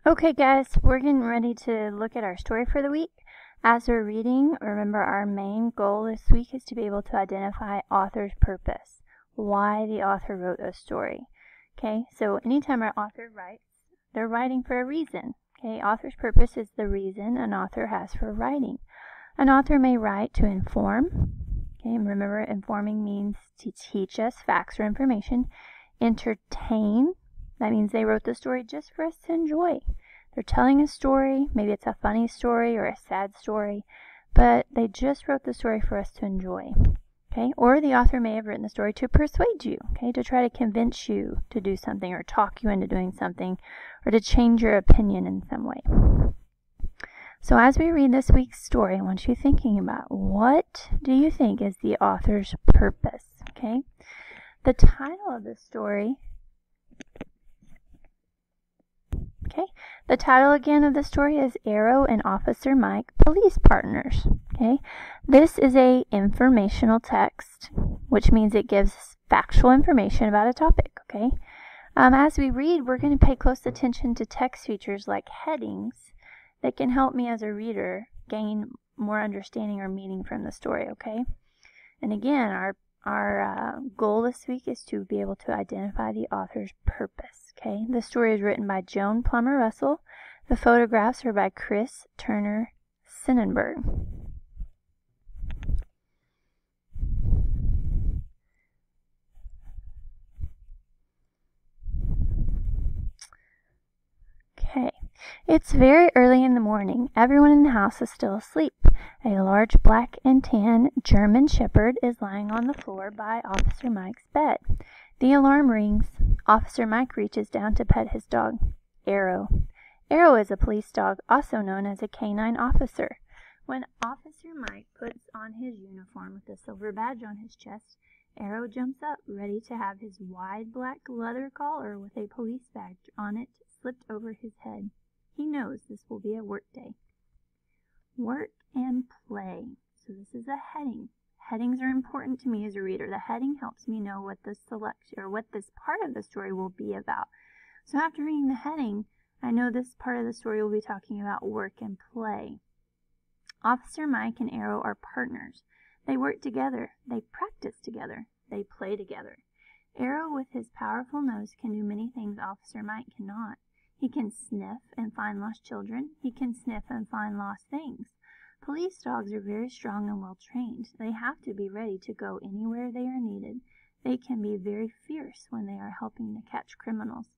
Okay guys, we're getting ready to look at our story for the week. As we're reading, remember our main goal this week is to be able to identify author's purpose, why the author wrote a story. Okay, so anytime our author writes, they're writing for a reason. Okay, author's purpose is the reason an author has for writing. An author may write to inform. Okay, remember informing means to teach us facts or information. Entertain. That means they wrote the story just for us to enjoy. They're telling a story, maybe it's a funny story or a sad story, but they just wrote the story for us to enjoy. Okay? Or the author may have written the story to persuade you, okay, to try to convince you to do something or talk you into doing something or to change your opinion in some way. So as we read this week's story, I want you thinking about what do you think is the author's purpose, okay? The title of the story the title again of the story is Arrow and Officer Mike, Police Partners. Okay, this is a informational text, which means it gives factual information about a topic. Okay, as we read, we're going to pay close attention to text features like headings that can help me as a reader gain more understanding or meaning from the story. Okay, and again, our goal this week is to be able to identify the author's purpose. Okay, the story is written by Joan Plummer Russell. The photographs are by Chris Turner Sonnenberg. Okay, it's very early in the morning. Everyone in the house is still asleep. A large black and tan German Shepherd is lying on the floor by Officer Mike's bed. The alarm rings. Officer Mike reaches down to pet his dog, Arrow. Arrow is a police dog, also known as a canine officer. When Officer Mike puts on his uniform with a silver badge on his chest, Arrow jumps up, ready to have his wide black leather collar with a police badge on it slipped over his head. He knows this will be a work day. Work and play. So this is a heading. Headings are important to me as a reader. The heading helps me know what this selection or what this part of the story will be about. So after reading the heading, I know this part of the story will be talking about work and play. Officer Mike and Arrow are partners. They work together. They practice together. They play together. Arrow, with his powerful nose, can do many things Officer Mike cannot. He can sniff and find lost children. He can sniff and find lost things. Police dogs are very strong and well trained. They have to be ready to go anywhere they are needed. They can be very fierce when they are helping to catch criminals.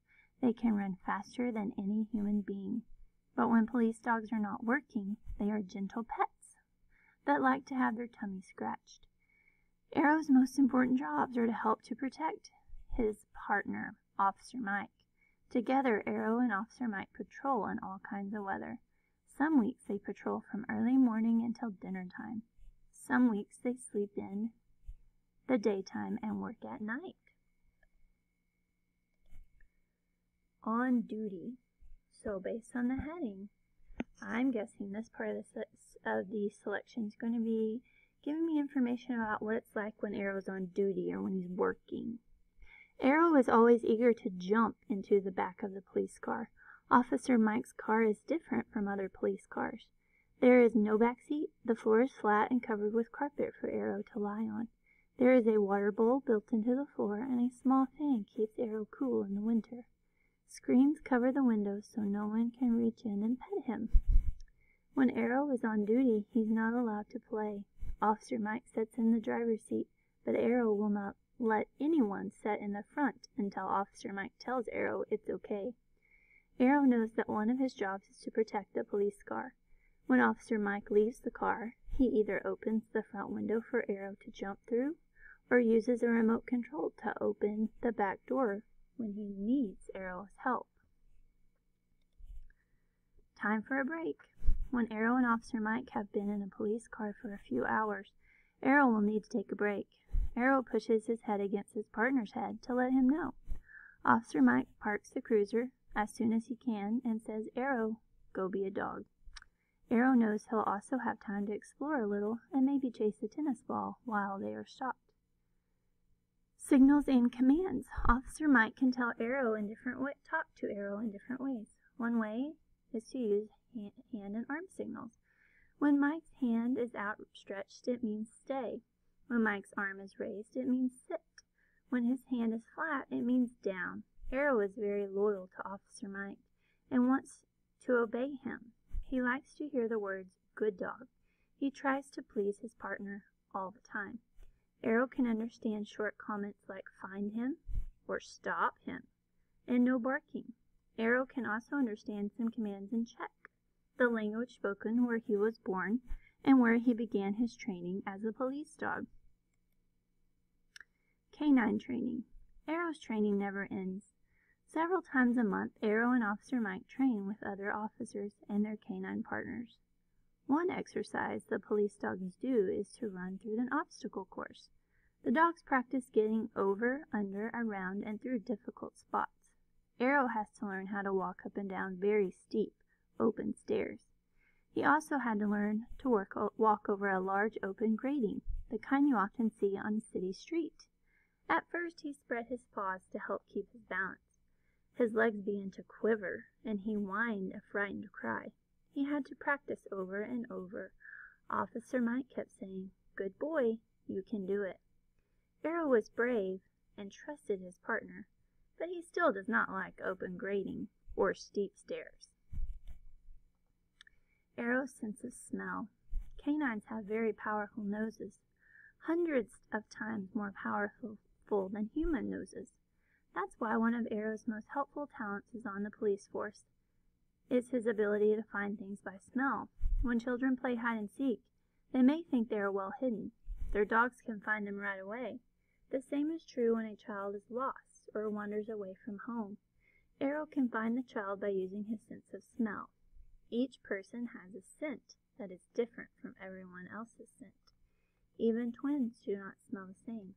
They can run faster than any human being. But when police dogs are not working, they are gentle pets that like to have their tummy scratched. Arrow's most important jobs are to help to protect his partner, Officer Mike. Together, Arrow and Officer Mike patrol in all kinds of weather. Some weeks they patrol from early morning until dinner time. Some weeks they sleep in the daytime and work at night. On duty. So based on the heading, I'm guessing this part of the selection is going to be giving me information about what it's like when Arrow's on duty or when he's working. Arrow is always eager to jump into the back of the police car. Officer Mike's car is different from other police cars. There is no back seat. The floor is flat and covered with carpet for Arrow to lie on. There is a water bowl built into the floor, and a small fan keeps Arrow cool in the winter. Screens cover the windows so no one can reach in and pet him. When Arrow is on duty, he's not allowed to play. Officer Mike sits in the driver's seat, but Arrow will not let anyone sit in the front until Officer Mike tells Arrow it's okay. Arrow knows that one of his jobs is to protect the police car. When Officer Mike leaves the car, he either opens the front window for Arrow to jump through or uses a remote control to open the back door when he needs Arrow's help. Time for a break. When Arrow and Officer Mike have been in a police car for a few hours, Arrow will need to take a break. Arrow pushes his head against his partner's head to let him know. Officer Mike parks the cruiser as soon as he can and says, "Arrow, go be a dog." Arrow knows he'll also have time to explore a little and maybe chase a tennis ball while they are stopped. Signals and commands. Officer Mike can tell Arrow in different talk to Arrow in different ways. One way is to use hand and arm signals. When Mike's hand is outstretched, it means stay. When Mike's arm is raised, it means sit. When his hand is flat, it means down. Arrow is very loyal to Officer Mike and wants to obey him. He likes to hear the words, "good dog." He tries to please his partner all the time. Arrow can understand short comments like "find him" or "stop him" and "no barking." Arrow can also understand some commands in Czech, the language spoken where he was born and where he began his training as a police dog. Canine training. Arrow's training never ends. Several times a month, Arrow and Officer Mike train with other officers and their canine partners. One exercise the police dogs do is to run through an obstacle course. The dogs practice getting over, under, around, and through difficult spots. Arrow has to learn how to walk up and down very steep, open stairs. He also had to learn to walk over a large open grating, the kind you often see on a city street. At first he spread his paws to help keep his balance. His legs began to quiver, and he whined a frightened cry. He had to practice over and over. Officer Mike kept saying, "Good boy, you can do it." Arrow was brave and trusted his partner, but he still does not like open grating or steep stairs. Arrow's sense of smell. Canines have very powerful noses, hundreds of times more powerful than human noses. That's why one of Arrow's most helpful talents is on the police force. It's his ability to find things by smell. When children play hide and seek, they may think they are well hidden. Their dogs can find them right away. The same is true when a child is lost or wanders away from home. Arrow can find the child by using his sense of smell. Each person has a scent that is different from everyone else's scent. Even twins do not smell the same.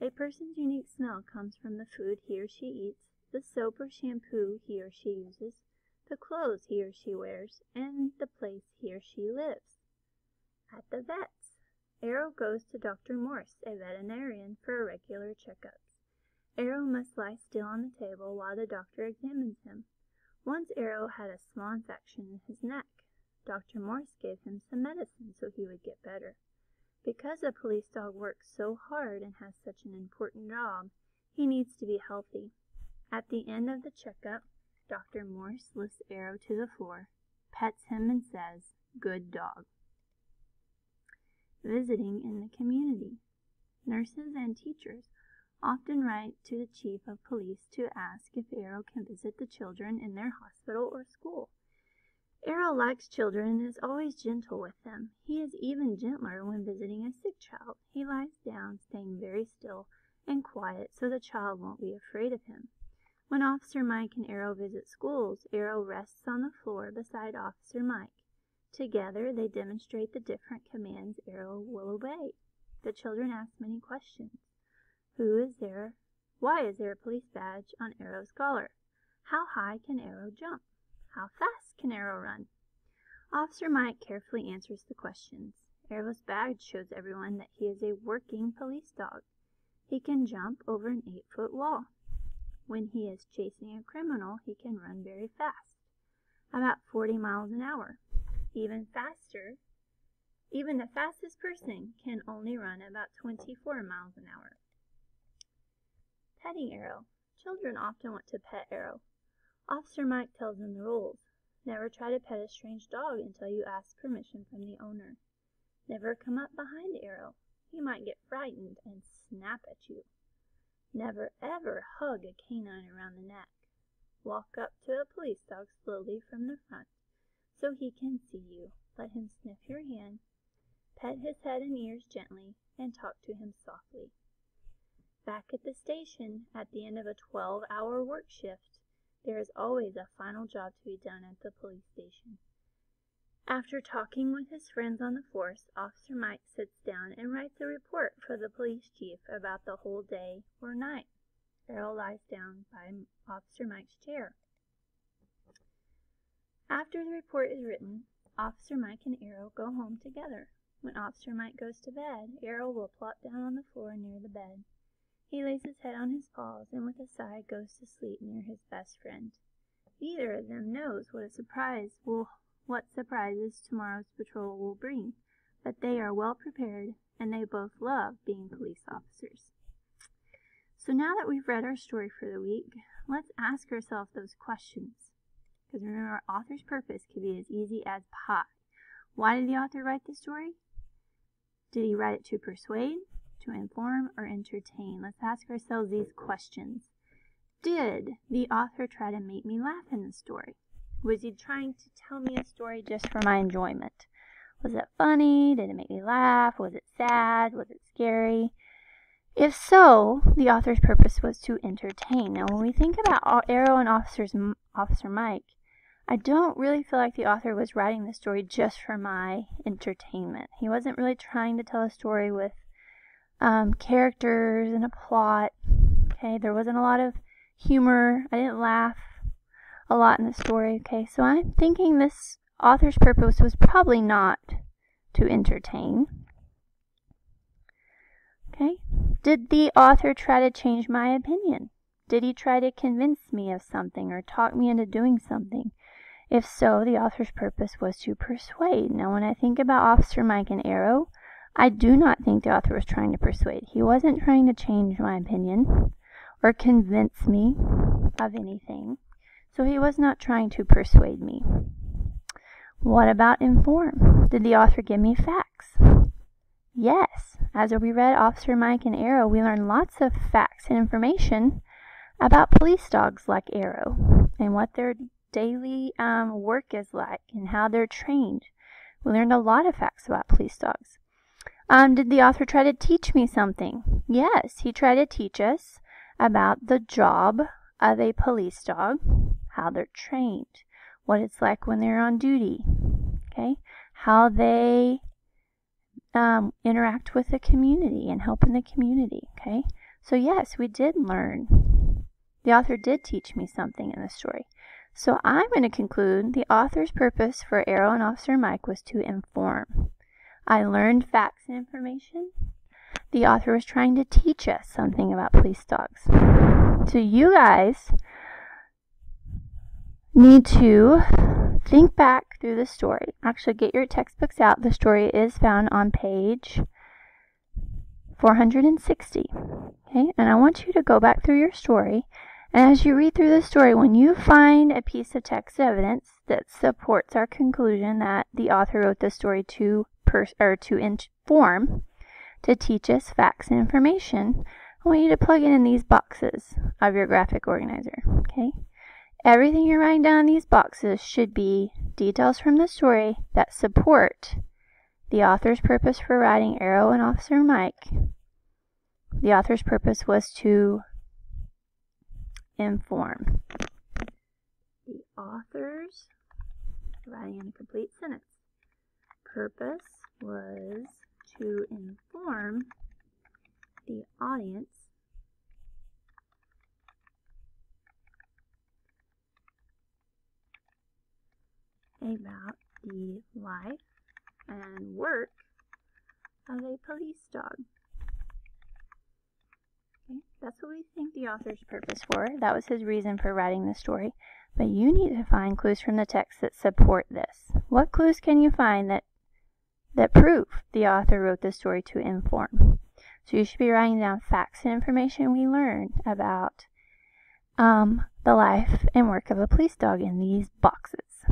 A person's unique smell comes from the food he or she eats, the soap or shampoo he or she uses, the clothes he or she wears, and the place he or she lives. At the vet's, Arrow goes to Dr. Morse, a veterinarian, for regular checkups. Arrow must lie still on the table while the doctor examines him. Once Arrow had a small infection in his neck. Dr. Morse gave him some medicine so he would get better. Because a police dog works so hard and has such an important job, he needs to be healthy. At the end of the checkup, Dr. Morse lifts Arrow to the floor, pets him, and says, "Good dog." Visiting in the community. Nurses and teachers often write to the chief of police to ask if Arrow can visit the children in their hospital or school. Arrow likes children and is always gentle with them. He is even gentler when visiting a sick child. He lies down, staying very still and quiet so the child won't be afraid of him. When Officer Mike and Arrow visit schools, Arrow rests on the floor beside Officer Mike. Together, they demonstrate the different commands Arrow will obey. The children ask many questions. Why is there a police badge on Arrow's collar? How high can Arrow jump? How fast can Arrow run? Officer Mike carefully answers the questions. Arrow's badge shows everyone that he is a working police dog. He can jump over an 8-foot wall. When he is chasing a criminal, he can run very fast, about 40 miles an hour. Even faster, even the fastest person can only run about 24 miles an hour. Petting Arrow. Children often want to pet Arrow. Officer Mike tells them the rules. Never try to pet a strange dog until you ask permission from the owner. Never come up behind Arrow. He might get frightened and snap at you. Never ever hug a canine around the neck. Walk up to a police dog slowly from the front so he can see you. Let him sniff your hand, pet his head and ears gently, and talk to him softly. Back at the station, at the end of a 12-hour work shift, there is always a final job to be done at the police station. After talking with his friends on the force, Officer Mike sits down and writes a report for the police chief about the whole day or night. Arrow lies down by Officer Mike's chair. After the report is written, Officer Mike and Arrow go home together. When Officer Mike goes to bed, Arrow will plop down on the floor near the bed. He lays his head on his paws and with a sigh goes to sleep near his best friend. Neither of them knows what surprises tomorrow's patrol will bring, but they are well prepared, and they both love being police officers. So now that we've read our story for the week, let's ask ourselves those questions. Because remember, our author's purpose could be as easy as pie. Why did the author write the story? Did he write it to persuade, to inform, or entertain? Let's ask ourselves these questions. Did the author try to make me laugh in the story? Was he trying to tell me a story just for my enjoyment? Was it funny? Did it make me laugh? Was it sad? Was it scary? If so, the author's purpose was to entertain. Now, when we think about Arrow and Officer Mike, I don't really feel like the author was writing the story just for my entertainment. He wasn't really trying to tell a story with characters and a plot. Okay, there wasn't a lot of humor. I didn't laugh a lot in the story. Okay, so I'm thinking this author's purpose was probably not to entertain. Okay, did the author try to change my opinion? Did he try to convince me of something or talk me into doing something? If so, the author's purpose was to persuade. Now, when I think about Officer Mike and Arrow, I do not think the author was trying to persuade. He wasn't trying to change my opinion or convince me of anything. So he was not trying to persuade me. What about inform? Did the author give me facts? Yes. As we read Officer Mike and Arrow, we learned lots of facts and information about police dogs like Arrow and what their daily work is like and how they're trained. We learned a lot of facts about police dogs. Did the author try to teach me something? Yes, he tried to teach us about the job of a police dog, how they're trained, what it's like when they're on duty, okay, how they interact with the community and help in the community, okay. So yes, we did learn. The author did teach me something in the story. So I'm going to conclude the author's purpose for Arrow and Officer Mike was to inform. I learned facts and information. The author was trying to teach us something about police dogs. So you guys need to think back through the story. Actually, get your textbooks out. The story is found on page 460. Okay, and I want you to go back through your story. And as you read through the story, when you find a piece of text evidence that supports our conclusion that the author wrote the story to inform, to teach us facts and information, I want you to plug it in these boxes of your graphic organizer. Okay? Everything you're writing down in these boxes should be details from the story that support the author's purpose for writing Arrow and Officer Mike. The author's purpose was to inform. The author's, writing in a complete sentence, purpose was to inform the audience about the life and work of a police dog. Okay, that's what we think the author's purpose for. That was his reason for writing the story. But you need to find clues from the text that support this. What clues can you find that prove the author wrote this story to inform? So you should be writing down facts and information we learned about the life and work of a police dog in these boxes.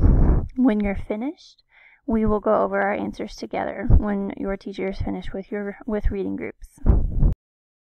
When you're finished, we will go over our answers together when your teacher is finished with reading groups.